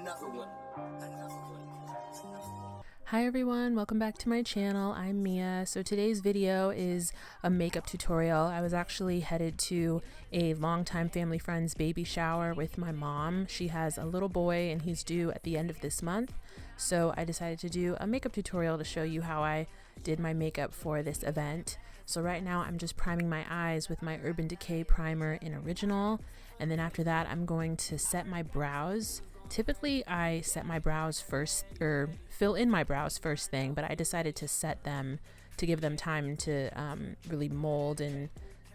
Another one. Hi everyone, welcome back to my channel. I'm Mia. So today's video is a makeup tutorial. I was actually headed to a longtime family friend's baby shower with my mom. She has a little boy and he's due at the end of this month. So I decided to do a makeup tutorial to show you how I did my makeup for this event. So right now I'm just priming my eyes with my Urban Decay primer in Original. And then after that I'm going to set my brows. Typically I set my brows first, or fill in my brows first thing, but I decided to set them to give them time to really mold and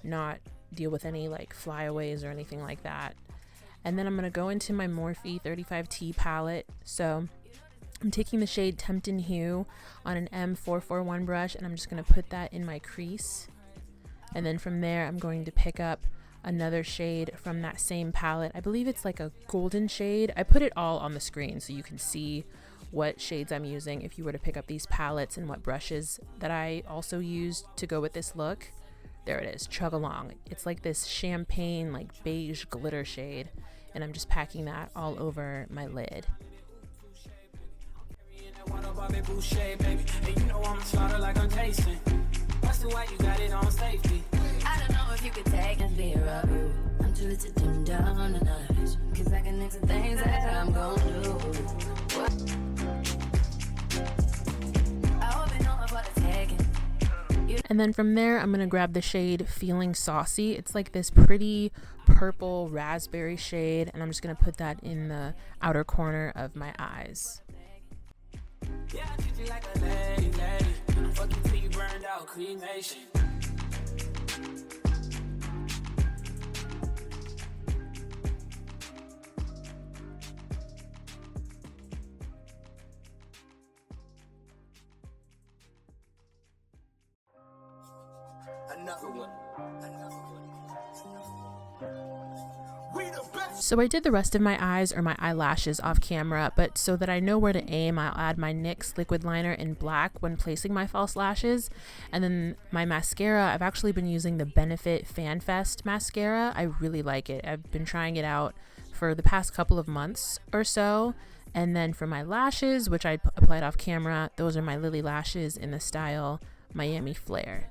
not deal with any like flyaways or anything like that. And then I'm going to go into my Morphe 35T palette. So I'm taking the shade Temptin' Hue on an M441 brush, and I'm just going to put that in my crease. And then from there I'm going to pick up another shade from that same palette. I believe it's like a golden shade. I put it all on the screen so you can see what shades I'm using if you were to pick up these palettes, and what brushes that I also used to go with this look. There it is, Chug Along. It's like this champagne, like beige glitter shade, and I'm just packing that all over my lid. I don't know if you could take and be around. I'm too little to dim down the night, cause I can next to things that I'm gonna do. I hope you know about the taking. And then from there, I'm going to grab the shade Feeling Saucy. It's like this pretty purple raspberry shade, and I'm just going to put that in the outer corner of my eyes. Yeah, I treat you like a lady. Fuck you till you burned out, cremation. Another one. We the best. So I did the rest of my eyes or my eyelashes off camera, but so that I know where to aim, I'll add my NYX liquid liner in black when placing my false lashes. And then my mascara, I've actually been using the Benefit Fan Fest mascara. I really like it. I've been trying it out for the past couple of months or so. And then for my lashes, which I applied off camera, those are my Lily lashes in the style Miami Flare.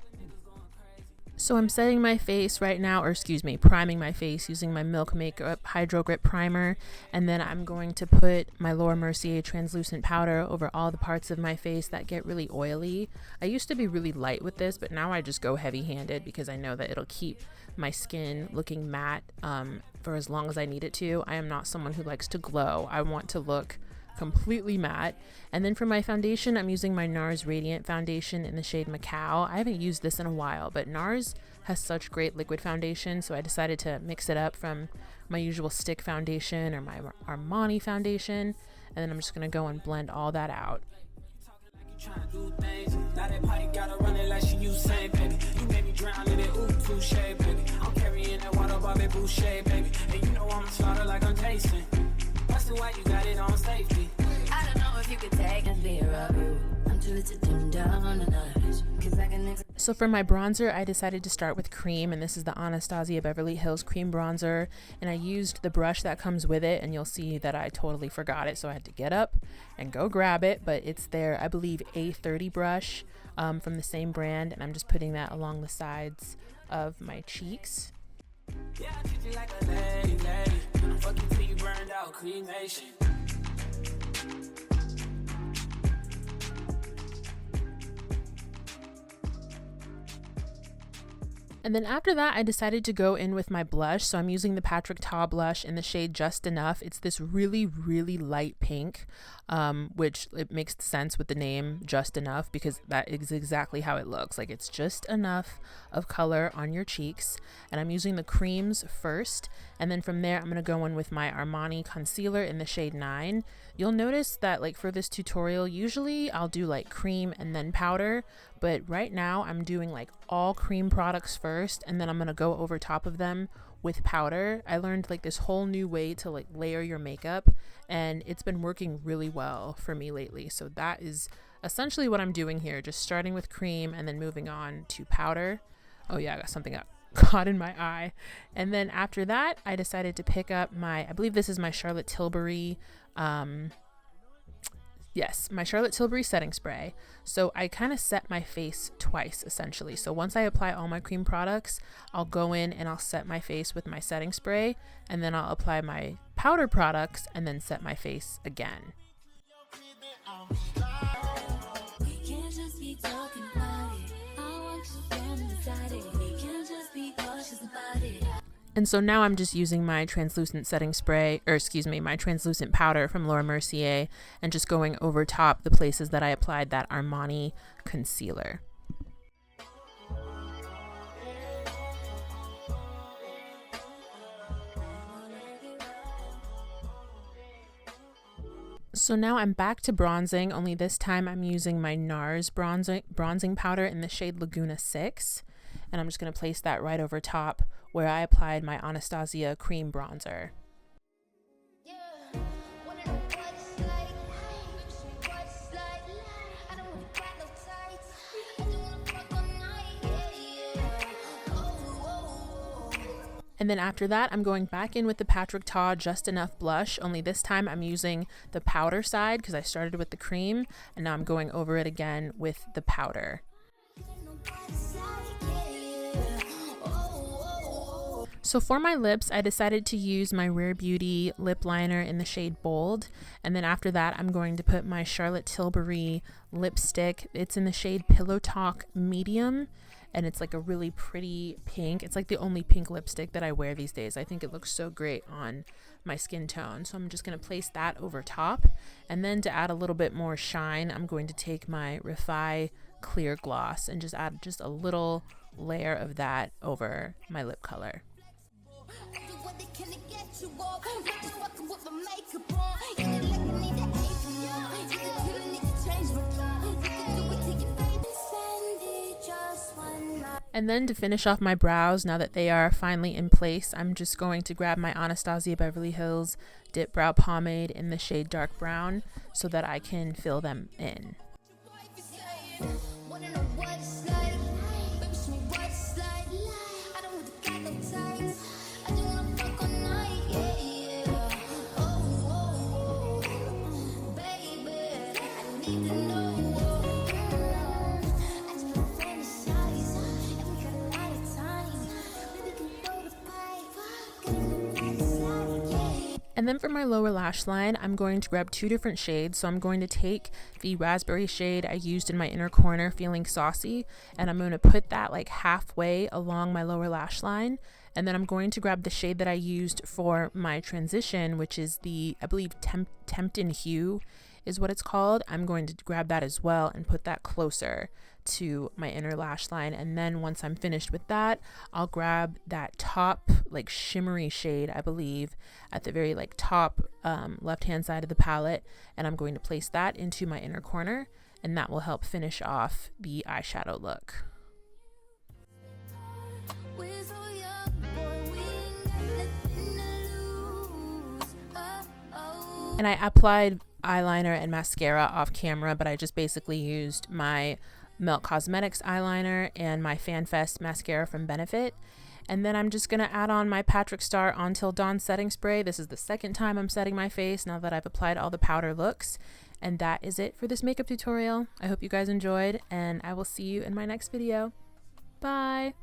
So I'm setting my face right now, or excuse me, priming my face using my Milk Makeup Hydro Grip Primer. And then I'm going to put my Laura Mercier translucent powder over all the parts of my face that get really oily. I used to be really light with this, but now I just go heavy-handed because I know that it'll keep my skin looking matte for as long as I need it to. I am not someone who likes to glow. I want to look completely matte. And then for my foundation, I'm using my NARS Radiant Foundation in the shade Macao. I haven't used this in a while, but NARS has such great liquid foundation, so I decided to mix it up from my usual stick foundation or my Armani foundation, and then I'm just going to go and blend all that out. Why you got it on safety. I don't know if you could take and be around. I'm too little to dim down the night, cause I can next. So for my bronzer, I decided to start with cream, and this is the Anastasia Beverly Hills Cream Bronzer, and I used the brush that comes with it, and you'll see that I totally forgot it, so I had to get up and go grab it, but it's their, I believe, A30 brush from the same brand, and I'm just putting that along the sides of my cheeks. Yeah, I treat you like a lady. Fuck you till you burned out, cremation. And then after that, I decided to go in with my blush. So I'm using the Patrick Ta blush in the shade Just Enough. It's this really, really light pink, which it makes sense with the name Just Enough because that is exactly how it looks. Like it's just enough of color on your cheeks. And I'm using the creams first. And then from there, I'm going to go in with my Armani concealer in the shade 9. You'll notice that like for this tutorial, usually I'll do like cream and then powder. But right now I'm doing like all cream products first, and then I'm going to go over top of them with powder. I learned like this whole new way to like layer your makeup, and it's been working really well for me lately. So that is essentially what I'm doing here, just starting with cream and then moving on to powder. Oh yeah, I got something caught in my eye. And then after that, I decided to pick up I believe this is my Charlotte Tilbury, yes, my Charlotte Tilbury setting spray. So I kind of set my face twice essentially. So once I apply all my cream products, I'll go in and I'll set my face with my setting spray, and then I'll apply my powder products and then set my face again. And so now I'm just using my translucent setting spray, or excuse me, my translucent powder from Laura Mercier, and just going over top the places that I applied that Armani concealer. So now I'm back to bronzing, only this time I'm using my NARS bronzing powder in the shade Laguna 6. And I'm just going to place that right over top where I applied my Anastasia cream bronzer. And then after that, I'm going back in with the Patrick Ta Just Enough blush, only this time I'm using the powder side because I started with the cream, and now I'm going over it again with the powder. So for my lips, I decided to use my Rare Beauty lip liner in the shade Bold. And then after that, I'm going to put my Charlotte Tilbury lipstick. It's in the shade Pillow Talk Medium. And it's like a really pretty pink. It's like the only pink lipstick that I wear these days. I think it looks so great on my skin tone. So I'm just going to place that over top. And then to add a little bit more shine, I'm going to take my Refi Clear Gloss and just add just a little layer of that over my lip color. And then to finish off my brows, now that they are finally in place, I'm just going to grab my Anastasia Beverly Hills Dip Brow Pomade in the shade Dark Brown so that I can fill them in. And then for my lower lash line, I'm going to grab two different shades. So I'm going to take the raspberry shade I used in my inner corner, Feeling Saucy, and I'm going to put that like halfway along my lower lash line. And then I'm going to grab the shade that I used for my transition, which is the, I believe, Temptin' Hue is what it's called. I'm going to grab that as well and put that closer to my inner lash line. And then once I'm finished with that, I'll grab that top like shimmery shade, I believe, at the very like top left hand side of the palette, and I'm going to place that into my inner corner, and that will help finish off the eyeshadow look. And I applied eyeliner and mascara off camera, but I just basically used my Melt Cosmetics eyeliner and my FanFest mascara from Benefit. And then I'm just going to add on my Patrick Star Until Dawn setting spray. This is the second time I'm setting my face now that I've applied all the powder looks. And that is it for this makeup tutorial. I hope you guys enjoyed, and I will see you in my next video. Bye!